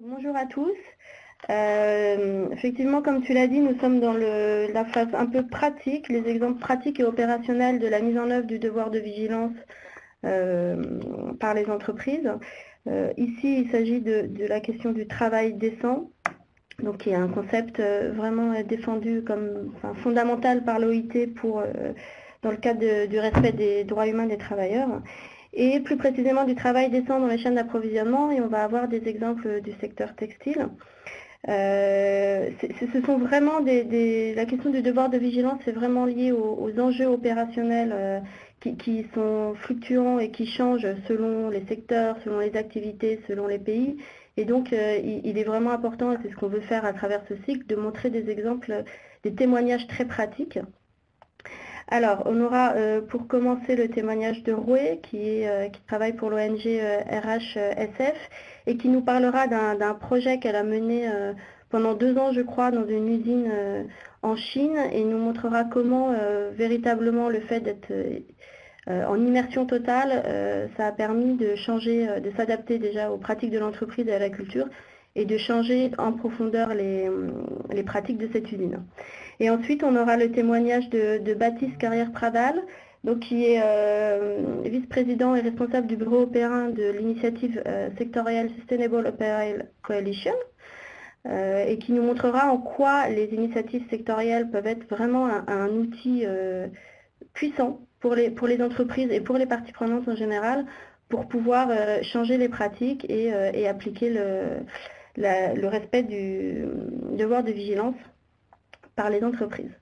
Bonjour à tous. Effectivement, comme tu l'as dit, nous sommes dans la phase un peu pratique, les exemples pratiques et opérationnels de la mise en œuvre du devoir de vigilance par les entreprises. Ici, il s'agit de la question du travail décent, donc qui est un concept vraiment défendu comme fondamental par l'OIT dans le cadre du respect des droits humains des travailleurs. Et plus précisément du travail décent dans les chaînes d'approvisionnement, et on va avoir des exemples du secteur textile. Ce sont vraiment la question du devoir de vigilance est vraiment liée aux enjeux opérationnels qui sont fluctuants et qui changent selon les secteurs, selon les activités, selon les pays. Et donc, il est vraiment important, et c'est ce qu'on veut faire à travers ce cycle, de montrer des exemples, des témoignages très pratiques. Alors, on aura pour commencer le témoignage de Roué, qui travaille pour l'ONG RHSF et qui nous parlera d'un projet qu'elle a mené pendant 2 ans, je crois, dans une usine en Chine, et nous montrera comment véritablement le fait d'être en immersion totale, ça a permis de changer, de s'adapter déjà aux pratiques de l'entreprise et à la culture, et de changer en profondeur les pratiques de cette usine. Et ensuite, on aura le témoignage de Baptiste Carrière-Pradal, donc qui est vice-président et responsable du bureau européen de l'initiative sectorielle Sustainable Apparel Coalition, et qui nous montrera en quoi les initiatives sectorielles peuvent être vraiment un outil puissant pour les entreprises et pour les parties prenantes en général, pour pouvoir changer les pratiques et appliquer le respect du devoir de vigilance par les entreprises.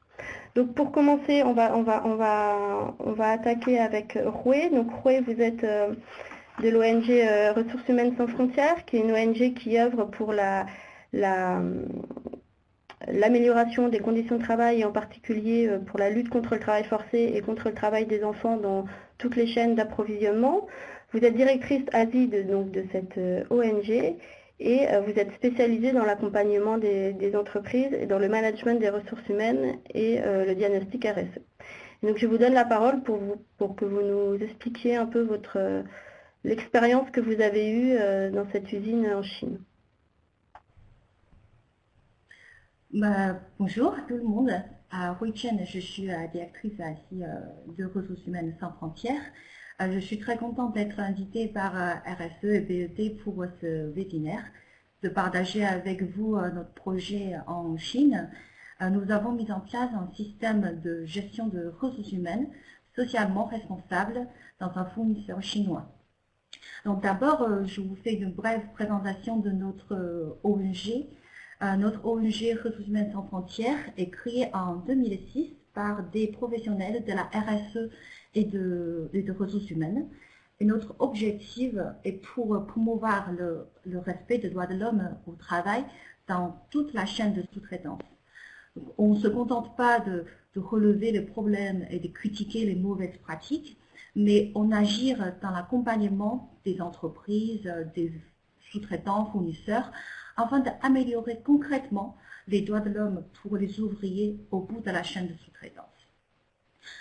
Donc pour commencer, on va attaquer avec Roué. Donc Roué, vous êtes de l'ONG Ressources Humaines Sans Frontières, qui est une ONG qui œuvre pour l'amélioration des conditions de travail, et en particulier pour la lutte contre le travail forcé et contre le travail des enfants dans toutes les chaînes d'approvisionnement. Vous êtes directrice Asie de cette ONG, et vous êtes spécialisée dans l'accompagnement des entreprises et dans le management des ressources humaines et le diagnostic RSE. Donc je vous donne la parole pour que vous nous expliquiez un peu l'expérience que vous avez eue dans cette usine en Chine. Bonjour à tout le monde. Hui Chen, je suis directrice ici de Ressources Humaines Sans Frontières. Je suis très contente d'être invitée par RSE et BET pour ce webinaire, de partager avec vous notre projet en Chine. Nous avons mis en place un système de gestion de ressources humaines socialement responsable dans un fournisseur chinois. Donc d'abord, je vous fais une brève présentation de notre ONG. Notre ONG Ressources Humaines Sans Frontières est créée en 2006 par des professionnels de la RSE et de ressources humaines. Et notre objectif est pour promouvoir le respect des droits de l'homme au travail dans toute la chaîne de sous-traitance. On ne se contente pas de relever les problèmes et de critiquer les mauvaises pratiques, mais on agit dans l'accompagnement des entreprises, des sous-traitants, fournisseurs, afin d'améliorer concrètement les droits de l'homme pour les ouvriers au bout de la chaîne de sous-traitance.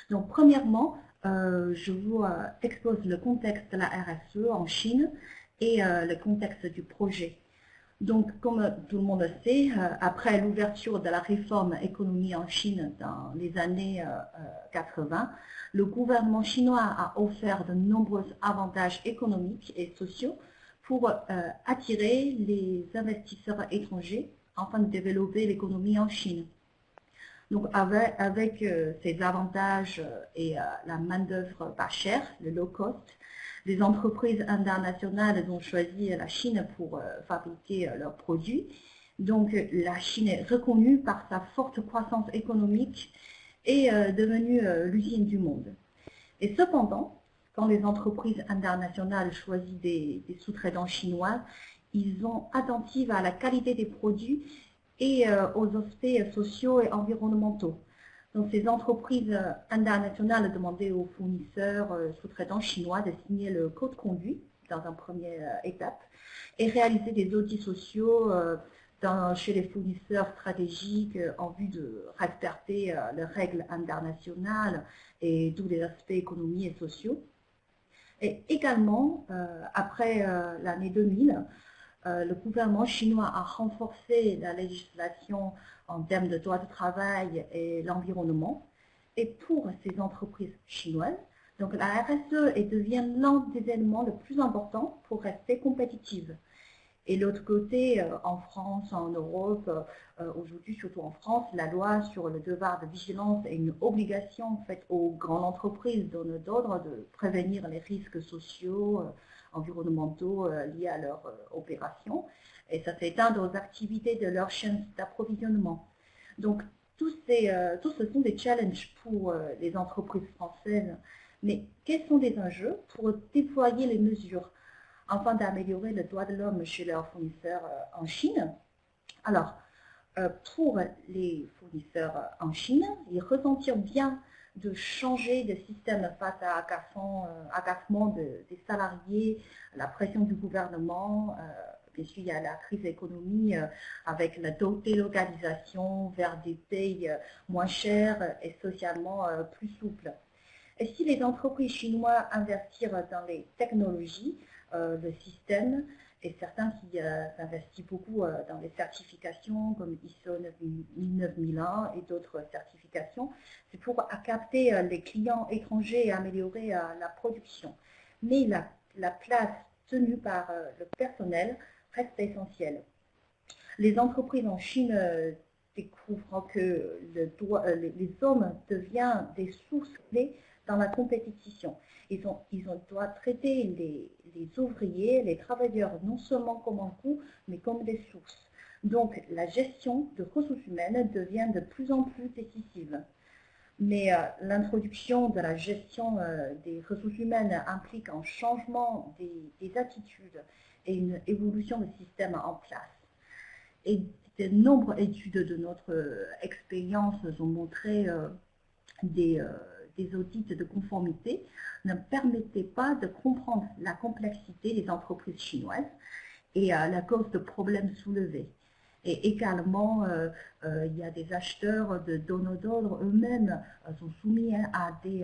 Donc, premièrement, je vous expose le contexte de la RSE en Chine et le contexte du projet. Donc, comme tout le monde le sait, après l'ouverture de la réforme économique en Chine dans les années 80, le gouvernement chinois a offert de nombreux avantages économiques et sociaux pour attirer les investisseurs étrangers afin de développer l'économie en Chine. Donc, avec ces avantages et la main-d'œuvre pas chère, le low cost, les entreprises internationales ont choisi la Chine pour fabriquer leurs produits. Donc, la Chine est reconnue par sa forte croissance économique et devenue l'usine du monde. Et cependant, quand les entreprises internationales choisissent des sous-traitants chinois, ils sont attentifs à la qualité des produits et aux aspects sociaux et environnementaux. Donc, ces entreprises internationales demandaient aux fournisseurs sous-traitants chinois de signer le code conduit dans une première étape et réaliser des audits sociaux chez les fournisseurs stratégiques en vue de respecter les règles internationales et tous les aspects économiques et sociaux. Et également, après l'année 2000, le gouvernement chinois a renforcé la législation en termes de droit de travail et l'environnement. Et pour ces entreprises chinoises, donc la RSE devient l'un des éléments les plus importants pour rester compétitive. Et l'autre côté, en France, en Europe, aujourd'hui surtout en France, la loi sur le devoir de vigilance est une obligation faite aux grandes entreprises d'ordre de prévenir les risques sociaux, environnementaux liés à leur opération. Et ça s'éteint aux activités de leur chaîne d'approvisionnement. Donc, tous ce sont des challenges pour les entreprises françaises. Mais quels sont les enjeux pour déployer les mesures afin d'améliorer le droit de l'homme chez leurs fournisseurs en Chine? Alors, pour les fournisseurs en Chine, ils ressentirent bien de changer de système face à agacement des salariés, la pression du gouvernement. Bien sûr, il y a la crise économique avec la délocalisation vers des pays moins chers et socialement plus souples. Et si les entreprises chinoises investissent dans les technologies, le système, et certains qui investissent beaucoup dans les certifications comme ISO 9001 et d'autres certifications, c'est pour capter les clients étrangers et améliorer la production. Mais la place tenue par le personnel reste essentielle. Les entreprises en Chine découvrent que les hommes deviennent des sources clés dans la compétition. Ils doivent traiter les ouvriers, les travailleurs, non seulement comme un coût, mais comme des sources. Donc, la gestion de ressources humaines devient de plus en plus décisive. Mais l'introduction de la gestion des ressources humaines implique un changement des attitudes et une évolution du système en place. Et de nombreuses études de notre expérience ont montré des audits de conformité ne permettaient pas de comprendre la complexité des entreprises chinoises et la cause de problèmes soulevés. Et également, il y a des acheteurs de donneurs d'ordre eux-mêmes sont soumis à des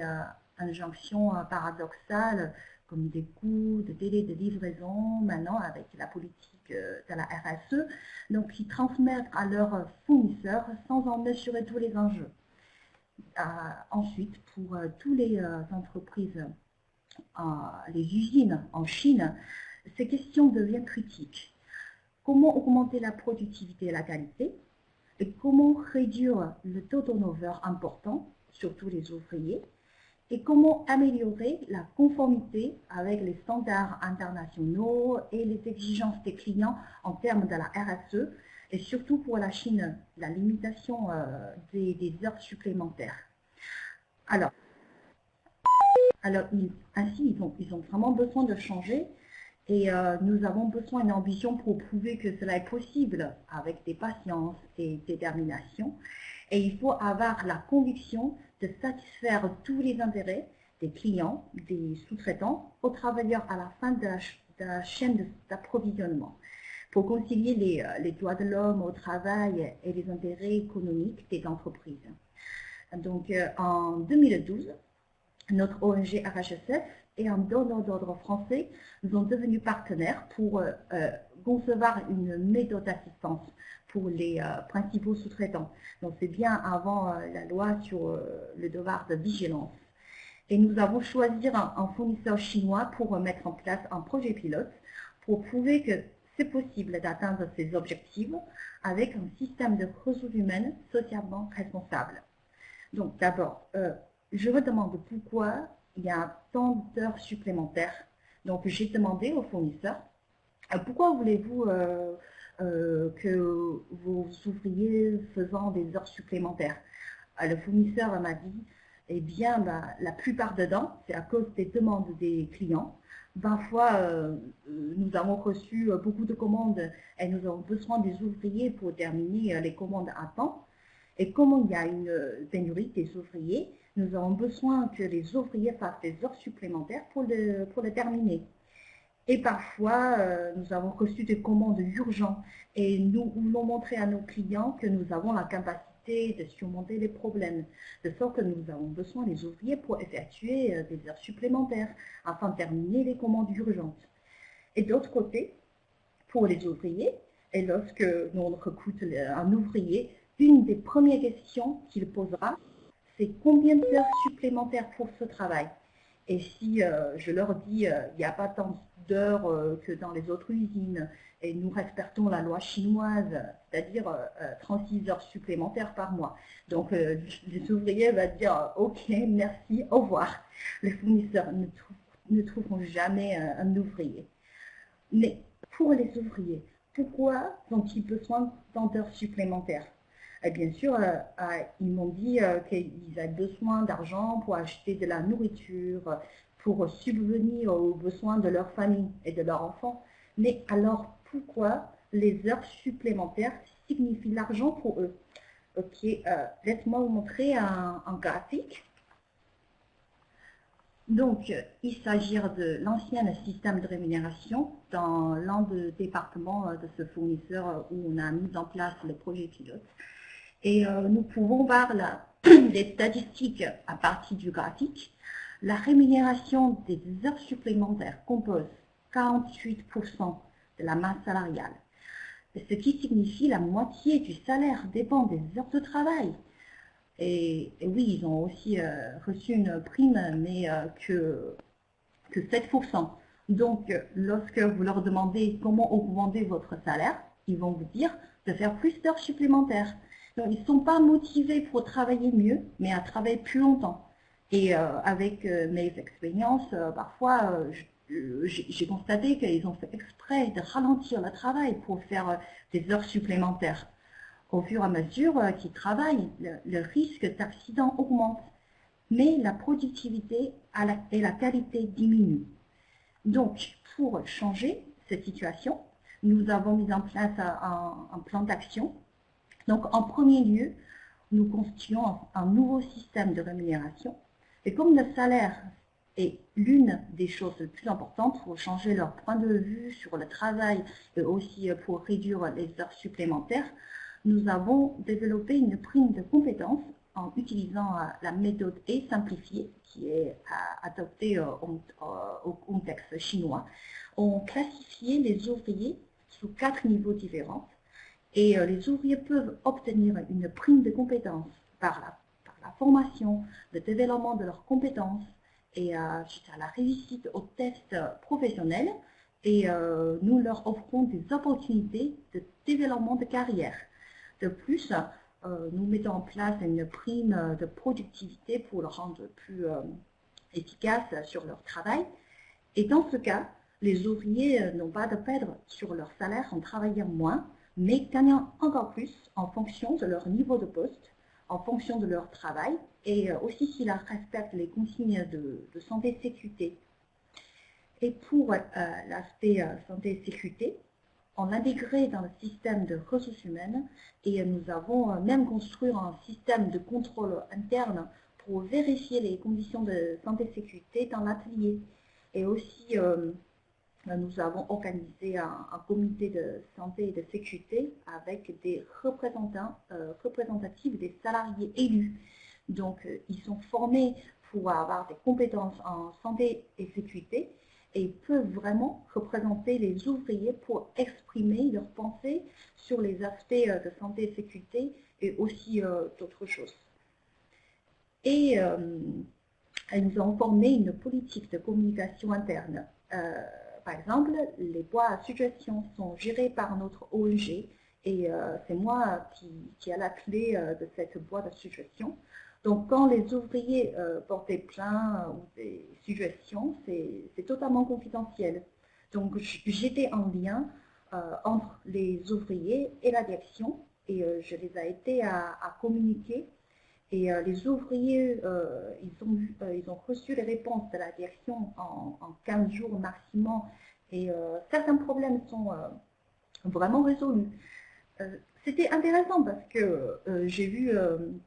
injonctions paradoxales comme des coûts, des délais de livraison, maintenant avec la politique de la RSE, donc ils transmettent à leurs fournisseurs sans en mesurer tous les enjeux. Ensuite, pour toutes les entreprises, les usines en Chine, ces questions deviennent critiques. Comment augmenter la productivité et la qualité? Et comment réduire le taux de turnover important, surtout les ouvriers? Et comment améliorer la conformité avec les standards internationaux et les exigences des clients en termes de la RSE, et surtout pour la Chine, la limitation des heures supplémentaires. Alors ainsi, ils ont vraiment besoin de changer et nous avons besoin d'une ambition pour prouver que cela est possible avec des patience et détermination. Et il faut avoir la conviction de satisfaire tous les intérêts des clients, des sous-traitants, aux travailleurs à la fin de la chaîne d'approvisionnement, pour concilier les droits de l'homme au travail et les intérêts économiques des entreprises. Donc en 2012, notre ONG RHSF et un donneur d'ordre français sont devenus partenaires pour concevoir une méthode d'assistance pour les principaux sous-traitants. Donc c'est bien avant la loi sur le devoir de vigilance. Et nous avons choisi un fournisseur chinois pour mettre en place un projet pilote pour prouver que c'est possible d'atteindre ces objectifs avec un système de ressources humaines socialement responsable. Donc d'abord, je me demande pourquoi il y a tant d'heures supplémentaires. Donc j'ai demandé au fournisseur, pourquoi voulez-vous que vos ouvriers faisant des heures supplémentaires? Le fournisseur m'a dit, eh bien, la plupart dedans, c'est à cause des demandes des clients. Parfois, nous avons reçu beaucoup de commandes et nous avons besoin des ouvriers pour terminer les commandes à temps. Et comme il y a une pénurie des ouvriers, nous avons besoin que les ouvriers fassent des heures supplémentaires pour le terminer. Et parfois, nous avons reçu des commandes urgentes et nous voulons montrer à nos clients que nous avons la capacité de surmonter les problèmes, de sorte que nous avons besoin des ouvriers pour effectuer des heures supplémentaires afin de terminer les commandes urgentes. Et d'autre côté, pour les ouvriers. Et lorsque nous recrutons un ouvrier, une des premières questions qu'il posera, c'est combien d'heures supplémentaires pour ce travail. Et si je leur dis il n'y a pas tant d'heures que dans les autres usines, et nous respectons la loi chinoise, c'est-à-dire 36 heures supplémentaires par mois. Donc les ouvriers vont dire ok, merci, au revoir. Les fournisseurs ne trouveront jamais un ouvrier. Mais pour les ouvriers, pourquoi ont-ils besoin d'heures supplémentaires? Et bien sûr, ils m'ont dit qu'ils avaient besoin d'argent pour acheter de la nourriture, pour subvenir aux besoins de leur famille et de leurs enfants. Mais alors, pourquoi les heures supplémentaires signifient l'argent pour eux? Ok, laisse-moi vous montrer un graphique. Donc, il s'agit de l'ancien système de rémunération dans l'un des départements de ce fournisseur où on a mis en place le projet pilote. Et nous pouvons voir les statistiques à partir du graphique. La rémunération des heures supplémentaires compose 48% de la masse salariale, ce qui signifie la moitié du salaire dépend des heures de travail. Et oui, ils ont aussi reçu une prime, mais que 7%. Donc, lorsque vous leur demandez comment augmenter votre salaire, ils vont vous dire de faire plus d'heures supplémentaires. Donc, ils ne sont pas motivés pour travailler mieux, mais à travailler plus longtemps. Et avec mes expériences, parfois, j'ai constaté qu'ils ont fait exprès de ralentir le travail pour faire des heures supplémentaires. Au fur et à mesure qu'ils travaillent, le risque d'accident augmente, mais la productivité et la qualité diminuent. Donc, pour changer cette situation, nous avons mis en place un plan d'action. Donc, en premier lieu, nous constituons un nouveau système de rémunération. Et comme le salaire est l'une des choses les plus importantes pour changer leur point de vue sur le travail et aussi pour réduire les heures supplémentaires, nous avons développé une prime de compétences en utilisant la méthode E simplifiée qui est adoptée au contexte chinois. On classifiait les ouvriers sous 4 niveaux différents et les ouvriers peuvent obtenir une prime de compétences par la formation, le développement de leurs compétences et suite à la réussite aux tests professionnels et nous leur offrons des opportunités de développement de carrière. De plus, nous mettons en place une prime de productivité pour le rendre plus efficace sur leur travail. Et dans ce cas, les ouvriers n'ont pas de perdre sur leur salaire en travaillant moins, mais gagnant encore plus en fonction de leur niveau de poste, en fonction de leur travail et aussi s'ils respectent les consignes de santé et sécurité. Et pour l'aspect santé et sécurité, on l'a intégré dans le système de ressources humaines et nous avons même construit un système de contrôle interne pour vérifier les conditions de santé et sécurité dans l'atelier. Et aussi, nous avons organisé un comité de santé et de sécurité avec des représentatifs des salariés élus. Donc, ils sont formés pour avoir des compétences en santé et sécurité et peuvent vraiment représenter les ouvriers pour exprimer leurs pensées sur les aspects de santé et sécurité et aussi d'autres choses. Et nous avons formé une politique de communication interne. Par exemple, les bois à suggestions sont gérés par notre ONG et c'est moi qui a la clé de cette boîte à suggestions. Donc, quand les ouvriers portent des plaintes ou des suggestions, c'est totalement confidentiel. Donc, j'étais en lien entre les ouvriers et la direction et je les ai aidés à communiquer. Et les ouvriers, ils ont reçu les réponses de la direction en 15 jours maximum et certains problèmes sont vraiment résolus. C'était intéressant parce que j'ai vu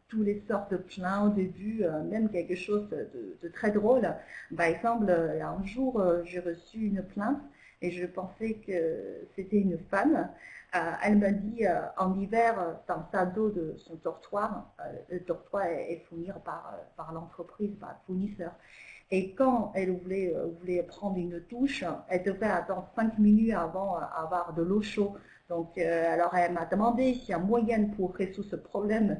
toutes les sortes de plaintes au début, même quelque chose de très drôle. Par exemple, un jour, j'ai reçu une plainte et je pensais que c'était une femme. Elle m'a dit en hiver, dans sa dos de son dortoir, le dortoir est fourni par l'entreprise, par le fournisseur. Et quand elle voulait prendre une douche, elle devait attendre 5 minutes avant d'avoir de l'eau chaude. Donc, alors elle m'a demandé s'il y a moyen pour résoudre ce problème.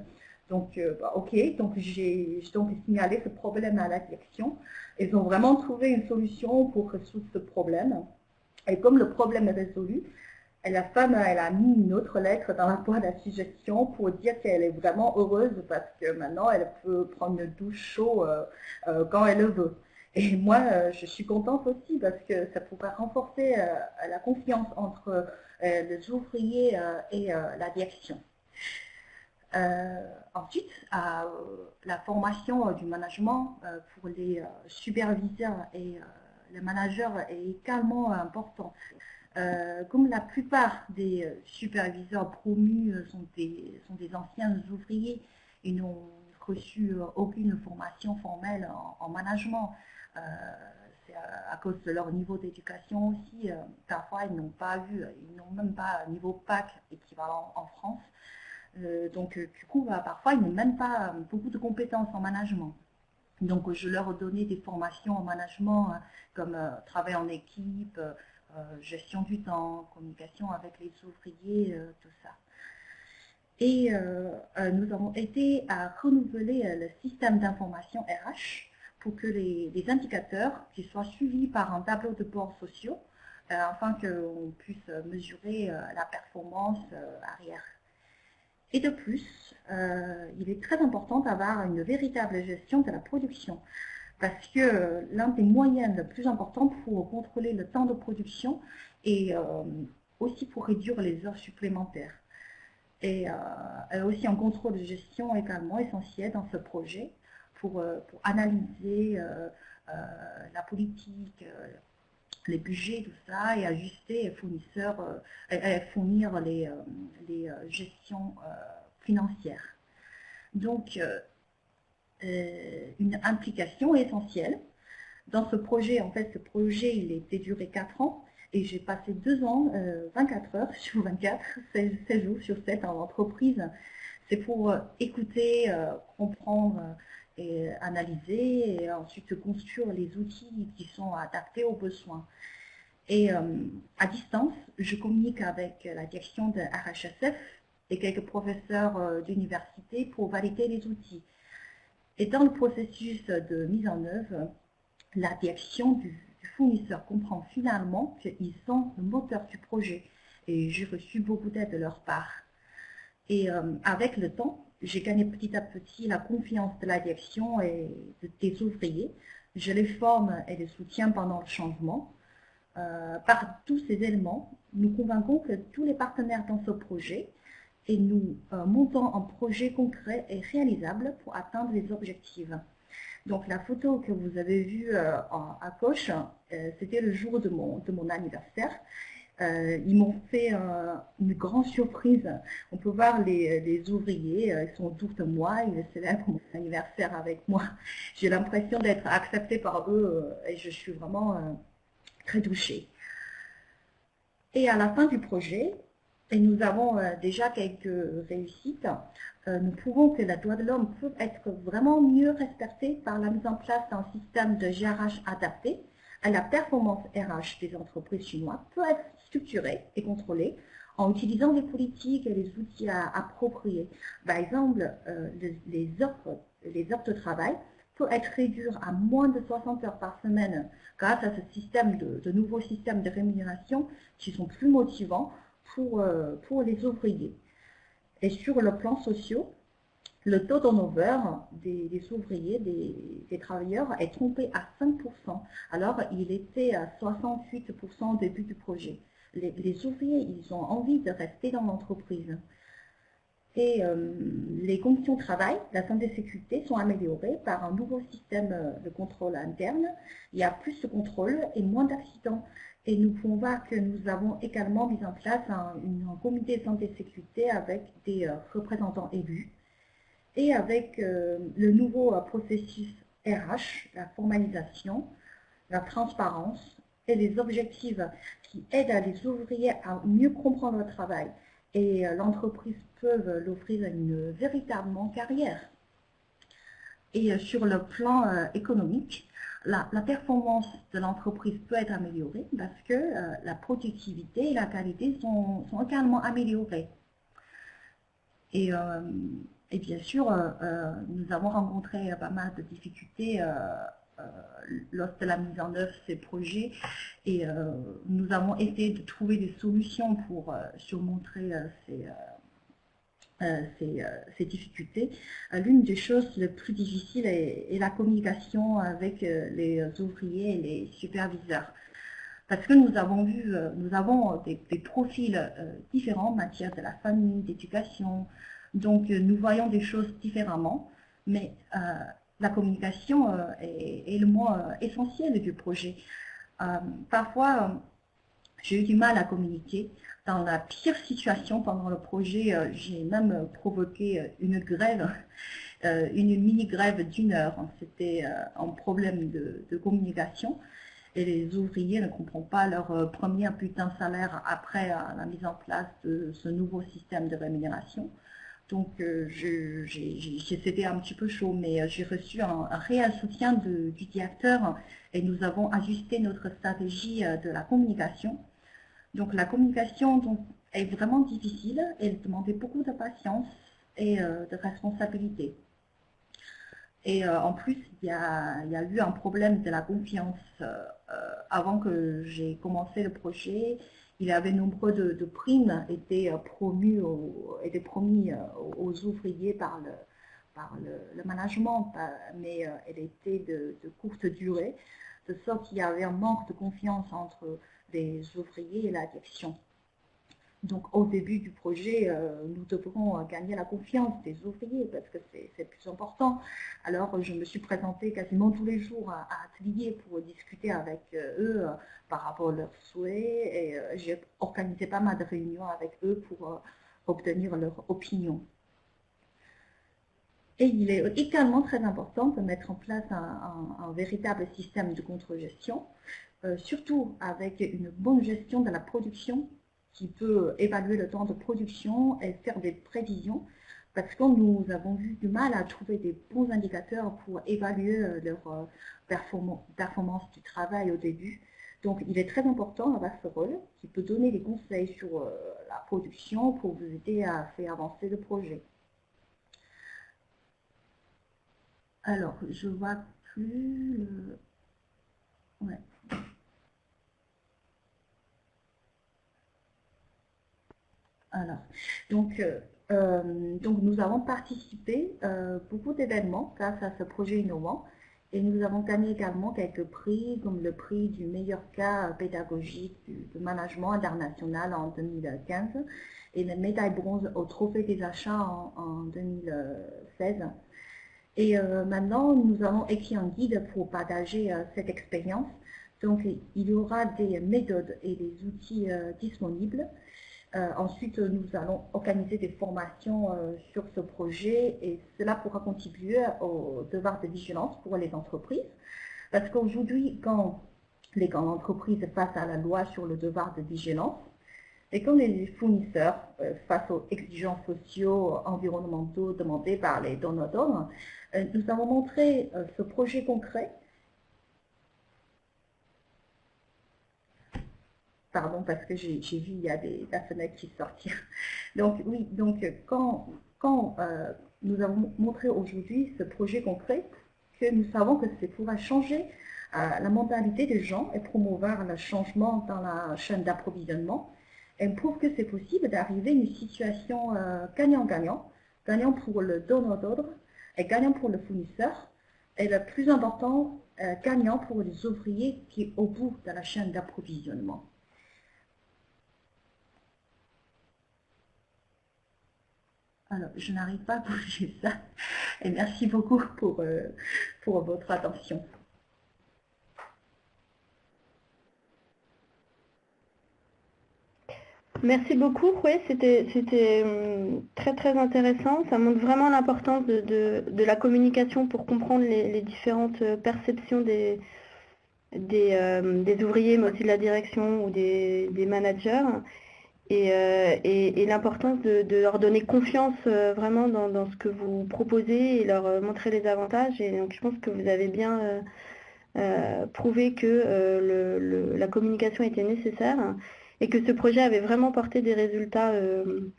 Donc, ok, donc j'ai donc signalé ce problème à la direction. Ils ont vraiment trouvé une solution pour résoudre ce problème. Et comme le problème est résolu, la femme, elle a mis une autre lettre dans la boîte à suggestions pour dire qu'elle est vraiment heureuse parce que maintenant, elle peut prendre une douche chaude quand elle le veut. Et moi, je suis contente aussi parce que ça pourrait renforcer la confiance entre les ouvriers et la direction. Ensuite, la formation du management pour les superviseurs et les managers est également importante. Comme la plupart des superviseurs promus sont des anciens ouvriers et n'ont reçu aucune formation formelle en management, c'est à cause de leur niveau d'éducation aussi. Parfois, ils n'ont même pas un niveau PAC équivalent en France. Donc, du coup, parfois, ils n'ont même pas beaucoup de compétences en management. Donc, je leur donnais des formations en management comme travail en équipe, gestion du temps, communication avec les ouvriers, tout ça. Et nous avons aidé à renouveler le système d'information RH pour que les indicateurs qui soient suivis par un tableau de bord sociaux afin qu'on puisse mesurer la performance arrière. Et de plus, il est très important d'avoir une véritable gestion de la production parce que l'un des moyens les plus importants pour contrôler le temps de production et aussi pour réduire les heures supplémentaires. Et aussi un contrôle de gestion également essentiel dans ce projet pour analyser la politique, les budgets, tout ça, et ajuster les fournisseurs, fournir les gestions financières. Donc, une implication essentielle. Dans ce projet, en fait, ce projet, il était duré 4 ans, et j'ai passé 2 ans, 24 heures sur 24, 16 jours sur 7 en entreprise. C'est pour écouter, comprendre, et analyser et ensuite construire les outils qui sont adaptés aux besoins. Et à distance, je communique avec la direction de RHSF et quelques professeurs d'université pour valider les outils. Et dans le processus de mise en œuvre, la direction du fournisseur comprend finalement qu'ils sont le moteur du projet et j'ai reçu beaucoup d'aide de leur part. Et avec le temps, j'ai gagné petit à petit la confiance de la direction et des ouvriers. Je les forme et les soutiens pendant le changement. Par tous ces éléments, nous convainquons que tous les partenaires dans ce projet et nous montons un projet concret et réalisable pour atteindre les objectifs. Donc la photo que vous avez vue à gauche, c'était le jour de mon anniversaire. Ils m'ont fait une grande surprise. On peut voir les ouvriers, ils sont autour de moi, ils célèbrent mon anniversaire avec moi. J'ai l'impression d'être acceptée par eux et je suis vraiment très touchée. Et à la fin du projet, et nous avons déjà quelques réussites, nous prouvons que les droits de l'homme peuvent être vraiment mieux respectés par la mise en place d'un système de GRH adapté à la performance RH des entreprises chinoises peut être structurée et contrôlée en utilisant des politiques et les outils appropriés. Par exemple, les heures de travail peuvent être réduites à moins de 60 heures par semaine grâce à ce système de nouveaux systèmes de rémunération qui sont plus motivants pour les ouvriers. Et sur le plan social, le taux turnover des ouvriers, des travailleurs est tombé à 5%. Alors, il était à 68% au début du projet. Les ouvriers, ils ont envie de rester dans l'entreprise. Et les conditions de travail, la santé et sécurité sont améliorées par un nouveau système de contrôle interne. Il y a plus de contrôle et moins d'accidents. Et nous pouvons voir que nous avons également mis en place un comité de santé et sécurité avec des représentants élus. Et avec le nouveau processus RH, la formalisation, la transparence et les objectifs qui aident les ouvriers à mieux comprendre le travail. Et l'entreprise peut l'offrir une véritable carrière. Et sur le plan économique, la performance de l'entreprise peut être améliorée parce que la productivité et la qualité sont également améliorées. Et bien sûr, nous avons rencontré pas mal de difficultés lors de la mise en œuvre de ces projets et nous avons essayé de trouver des solutions pour surmonter ces difficultés. L'une des choses les plus difficiles est la communication avec les ouvriers et les superviseurs. Parce que nous avons des profils différents en matière de la famille, d'éducation. Donc, nous voyons des choses différemment. Mais la communication est le mot essentiel du projet. Parfois, j'ai eu du mal à communiquer. Dans la pire situation pendant le projet, j'ai même provoqué une grève, une mini-grève d'1 heure. C'était un problème de communication. Et les ouvriers ne comprennent pas leur premier bulletin de salaire après la mise en place de ce nouveau système de rémunération. Donc, c'était un petit peu chaud, mais j'ai reçu un réel soutien du directeur et nous avons ajusté notre stratégie de la communication. Donc, la communication est vraiment difficile, elle demandait beaucoup de patience et de responsabilité. Et en plus, il y a eu un problème de la confiance. Avant que j'ai commencé le projet, il y avait nombre de primes étaient promis aux ouvriers par le management, mais elle était de courte durée, de sorte qu'il y avait un manque de confiance entre les ouvriers et la direction. Donc, au début du projet, nous devrons gagner la confiance des ouvriers parce que c'est le plus important. Alors, je me suis présentée quasiment tous les jours à atelier pour discuter avec eux par rapport à leurs souhaits et j'ai organisé pas mal de réunions avec eux pour obtenir leur opinion. Et il est également très important de mettre en place un véritable système de contre-gestion, surtout avec une bonne gestion de la production qui peut évaluer le temps de production et faire des prévisions, parce que nous avons eu du mal à trouver des bons indicateurs pour évaluer leur performance du travail au début. Donc, il est très important d'avoir ce rôle qui peut donner des conseils sur la production pour vous aider à faire avancer le projet. Alors, je vois plus le... Ouais. Alors, donc nous avons participé beaucoup d'événements grâce à ce projet innovant et nous avons gagné également quelques prix comme le prix du meilleur cas pédagogique de management international en 2015 et la médaille bronze au trophée des achats en 2016. Et maintenant, nous avons écrit un guide pour partager cette expérience. Donc, il y aura des méthodes et des outils disponibles. Ensuite, nous allons organiser des formations sur ce projet et cela pourra contribuer au devoir de vigilance pour les entreprises. Parce qu'aujourd'hui, quand les grandes entreprises face à la loi sur le devoir de vigilance et quand les fournisseurs face aux exigences sociaux, environnementaux demandées par les donneurs d'ordre, nous avons montré ce projet concret. Pardon, parce que j'ai vu, il y a la fenêtre qui sortit. Donc, oui, donc quand nous avons montré aujourd'hui ce projet concret, que nous savons que c'est pour changer la mentalité des gens et promouvoir le changement dans la chaîne d'approvisionnement, et prouve que c'est possible d'arriver à une situation gagnant-gagnant, gagnant pour le donneur d'ordre et gagnant pour le fournisseur, et le plus important, gagnant pour les ouvriers qui sont au bout de la chaîne d'approvisionnement. Alors, je n'arrive pas à bouger ça. Et merci beaucoup pour votre attention. Merci beaucoup. Oui, c'était très très intéressant. Ça montre vraiment l'importance de la communication pour comprendre les différentes perceptions des ouvriers, mais aussi de la direction ou des managers. Et l'importance de leur donner confiance vraiment dans ce que vous proposez et leur montrer les avantages. Et donc je pense que vous avez bien prouvé que la communication était nécessaire et que ce projet avait vraiment porté des résultats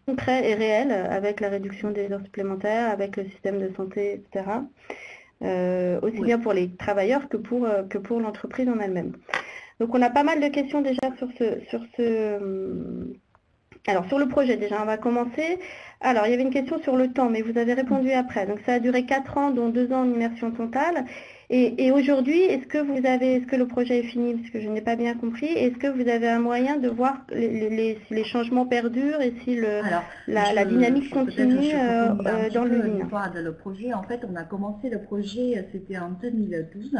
concrets et réels avec la réduction des heures supplémentaires, avec le système de santé, etc. Aussi bien pour les travailleurs que pour l'entreprise en elle-même. Donc on a pas mal de questions déjà alors sur le projet déjà, on va commencer. Alors il y avait une question sur le temps, mais vous avez répondu après. Donc ça a duré 4 ans, dont 2 ans en immersion totale. Et aujourd'hui, est-ce que le projet est fini? Parce que je n'ai pas bien compris. Est-ce que vous avez un moyen de voir si les changements perdurent et si la dynamique continue dans l'usine? L'histoire de le projet, en fait, on a commencé le projet, c'était en 2012.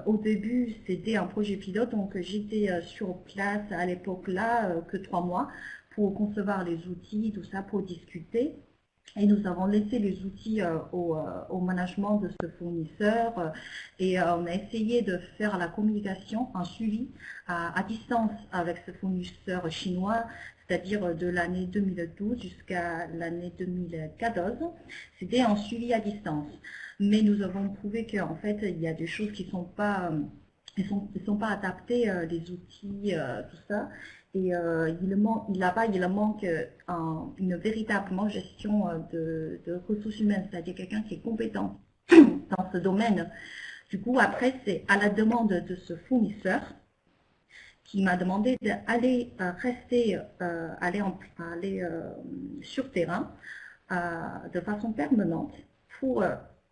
Au début, c'était un projet pilote, donc j'étais sur place à l'époque là que 3 mois pour concevoir les outils, tout ça, pour discuter. Et nous avons laissé les outils au management de ce fournisseur et on a essayé de faire la communication, un suivi à distance avec ce fournisseur chinois, c'est-à-dire de l'année 2012 jusqu'à l'année 2014. C'était un suivi à distance. Mais nous avons prouvé qu'en fait, il y a des choses qui ne sont pas, ils sont pas adaptées, les outils, tout ça. Et là-bas, il manque une véritable gestion de ressources humaines, c'est-à-dire quelqu'un qui est compétent dans ce domaine. Du coup, après, c'est à la demande de ce fournisseur qui m'a demandé d'aller aller sur terrain de façon permanente pour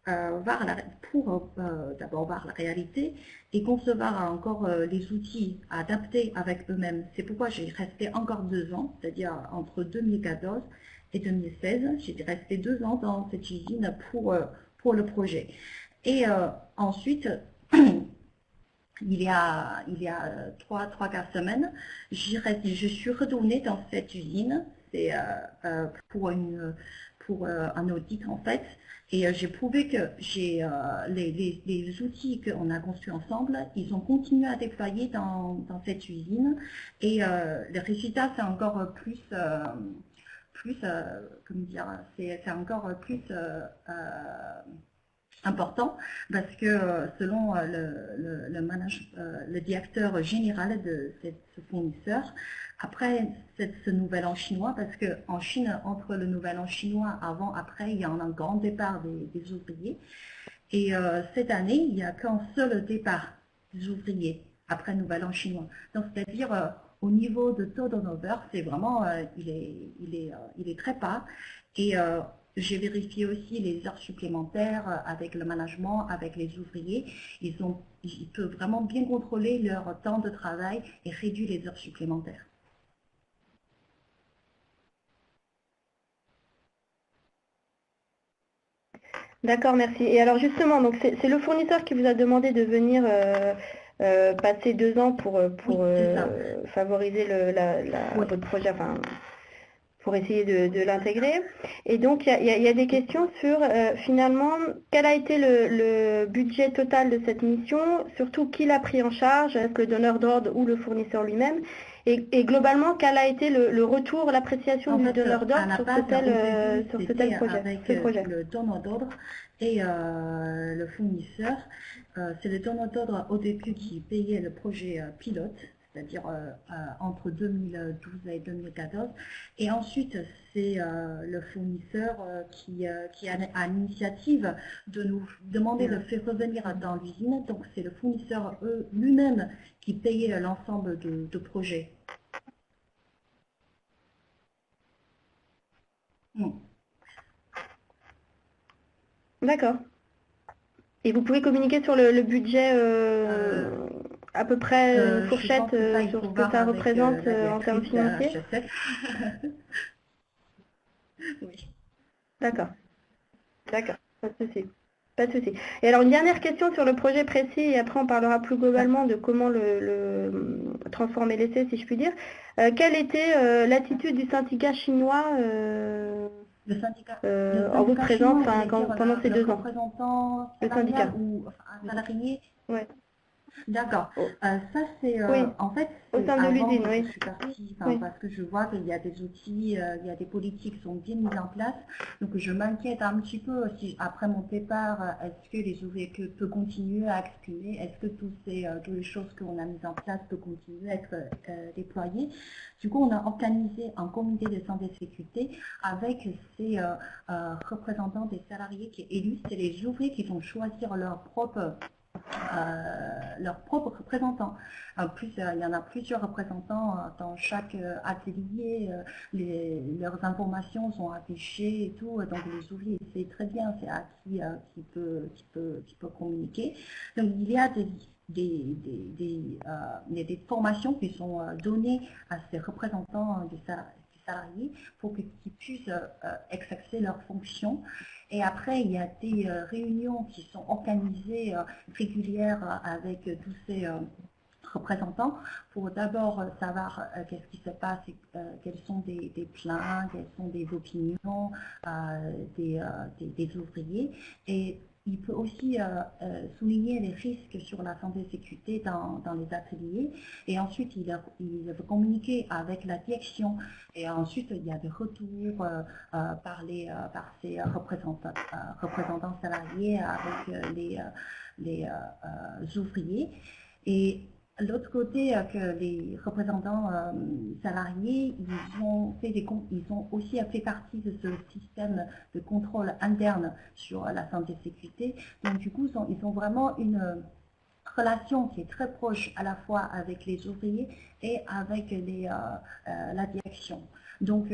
d'abord voir la réalité et concevoir encore les outils adaptés avec eux-mêmes. C'est pourquoi j'ai resté encore 2 ans, c'est-à-dire entre 2014 et 2016. J'ai resté 2 ans dans cette usine pour le projet. Et ensuite, il y a 3-4 semaines, je suis retournée dans cette usine. C'est pour un audit en fait. Et j'ai prouvé que les outils qu'on a conçus ensemble, ils ont continué à déployer dans cette usine. Et le résultat, c'est encore comment dire, c'est encore plus important parce que selon le directeur général de ce fournisseur, après ce nouvel an chinois, parce qu'en Chine, entre le nouvel an chinois, avant, après, il y a un grand départ des ouvriers. Et cette année, il n'y a qu'un seul départ des ouvriers après le nouvel an chinois. Donc, c'est-à-dire, au niveau de taux turnover, c'est vraiment, il est très bas. Et j'ai vérifié aussi les heures supplémentaires avec le management, avec les ouvriers. Ils peuvent vraiment bien contrôler leur temps de travail et réduire les heures supplémentaires. D'accord, merci. Et alors justement, donc c'est le fournisseur qui vous a demandé de venir passer 2 ans pour favoriser votre projet, enfin, pour essayer de l'intégrer. Et donc, il y a des questions sur, finalement, quel a été le budget total de cette mission, surtout qui l'a pris en charge, est-ce que le donneur d'ordre ou le fournisseur lui-même, et globalement, quel a été le retour, l'appréciation du donneur d'ordre sur ce tel projet, avec le donneur d'ordre et le fournisseur. C'est le donneur d'ordre au début qui payait le projet pilote, c'est-à-dire entre 2012 et 2014. Et ensuite, c'est le fournisseur qui a l'initiative de nous demander de faire revenir dans l'usine. Donc, c'est le fournisseur lui-même qui payait l'ensemble de projets. D'accord. Et vous pouvez communiquer sur le budget à peu près fourchette sur ce que ça représente en termes financiers? Oui. D'accord. D'accord, pas de souci. Pas de souci. Et alors une dernière question sur le projet précis, et après on parlera plus globalement de comment le transformer l'essai, si je puis dire. Quelle était l'attitude du syndicat chinois en vous présence pendant ces 2 ans? Représentant Le syndicat. Ou un salarié. Ouais. D'accord. Oh, Ça, c'est oui, en fait, au c'est sein de avant l'usine, que je oui. suis partie, enfin, Oui. parce que je vois qu'il y a des outils, il y a des politiques qui sont bien mises en place. Donc, je m'inquiète un petit peu si après mon départ, est-ce que les ouvriers peuvent continuer à exprimer, est-ce que toutes les choses qu'on a mises en place peuvent continuer à être déployées. Du coup, on a organisé un comité de santé et sécurité avec ces représentants des salariés qui est élu. C'est les ouvriers qui vont choisir leurs propres représentants. En plus, il y en a plusieurs représentants dans chaque atelier. Leurs informations sont affichées et tout. Donc, les ouvriers, c'est très bien, c'est à qui peut communiquer. Donc, il y a des formations qui sont données à ces représentants des salariés pour qu'ils puissent exercer leurs fonctions. Et après, il y a des réunions qui sont organisées régulières avec tous ces représentants pour d'abord savoir qu'est-ce qui se passe, quelles sont des plaintes, quelles sont des opinions des ouvriers. Et il peut aussi souligner les risques sur la santé et sécurité dans les ateliers. Et ensuite, il va communiquer avec la direction. Et ensuite, il y a des retours par ces représentants salariés avec les ouvriers. Et l'autre côté, que les représentants salariés, ils ont aussi fait partie de ce système de contrôle interne sur la santé et sécurité. Donc du coup, ils ont vraiment une relation qui est très proche à la fois avec les ouvriers et avec la direction. Donc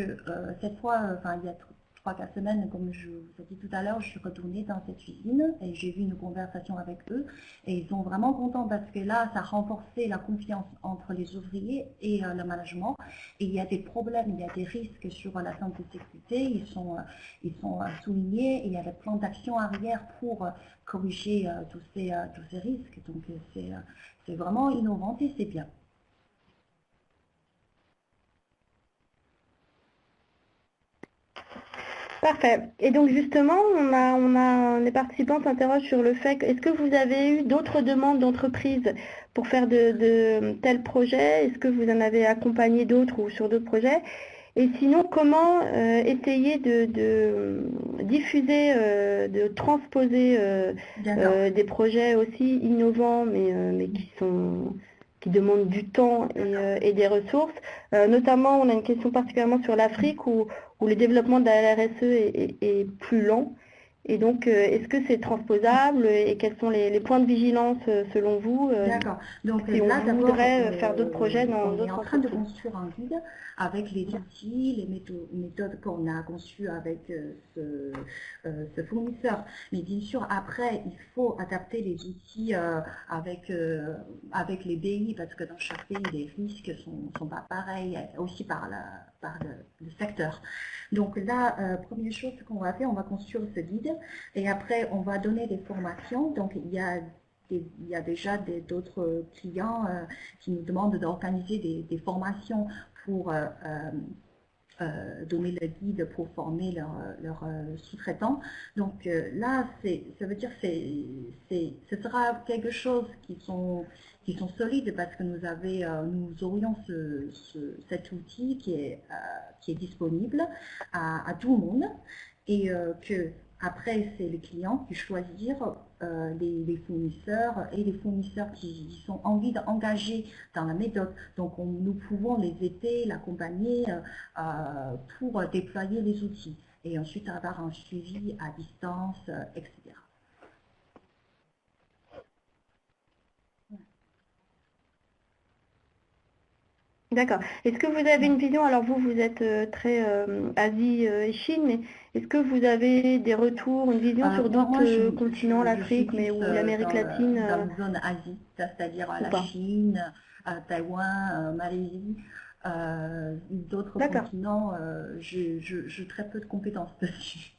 cette fois, il y a 3-4 semaines, comme je vous ai dit tout à l'heure, je suis retournée dans cette usine et j'ai eu une conversation avec eux et ils sont vraiment contents parce que là, ça a renforcé la confiance entre les ouvriers et le management. Et il y a des problèmes, il y a des risques sur la santé et sécurité, ils sont soulignés et il y a des plans d'action arrière pour corriger tous ces risques. Donc c'est vraiment innovant et c'est bien. Parfait. Et donc justement, les participants s'interrogent sur le fait est-ce que vous avez eu d'autres demandes d'entreprises pour faire de tels projets? Est-ce que vous en avez accompagné d'autres ou sur d'autres projets? Et sinon, comment essayer de diffuser, de transposer des projets aussi innovants, mais qui demandent du temps et des ressources. Notamment, on a une question particulièrement sur l'Afrique où le développement de la RSE est plus lent. Et donc, est-ce que c'est transposable et quels sont les points de vigilance selon vous D'accord. Donc si on là, d'abord, voudrait faire d'autres projets dans on est en d'autres train de entreprises? construire un guide avec les outils, les méthodes qu'on a conçues avec ce fournisseur. Mais bien sûr, après, il faut adapter les outils avec les pays parce que dans chaque pays, les risques sont pas pareils, aussi par le secteur. Donc là, première chose qu'on va faire, on va construire ce guide et après, on va donner des formations. Donc il y a déjà d'autres clients qui nous demandent d'organiser des formations pour donner le guide pour former leurs sous-traitants. Donc là, ça veut dire que ce sera quelque chose qui sont solides parce que nous aurions cet outil qui est disponible à tout le monde et que après, c'est les clients qui choisissent les fournisseurs et les fournisseurs qui sont envie d'engager dans la méthode. Donc, nous pouvons les aider, l'accompagner pour déployer les outils et ensuite avoir un suivi à distance, etc. D'accord. Est-ce que vous avez une vision, alors vous êtes très Asie et Chine, mais est-ce que vous avez des retours, une vision sur Moi, d'autres continents, je suis l'Afrique, plus ou l'Amérique latine dans la zone Asie, c'est-à-dire ou la pas? Chine, Taïwan, Malaisie, d'autres D'accord. continents, j'ai très peu de compétences dessus.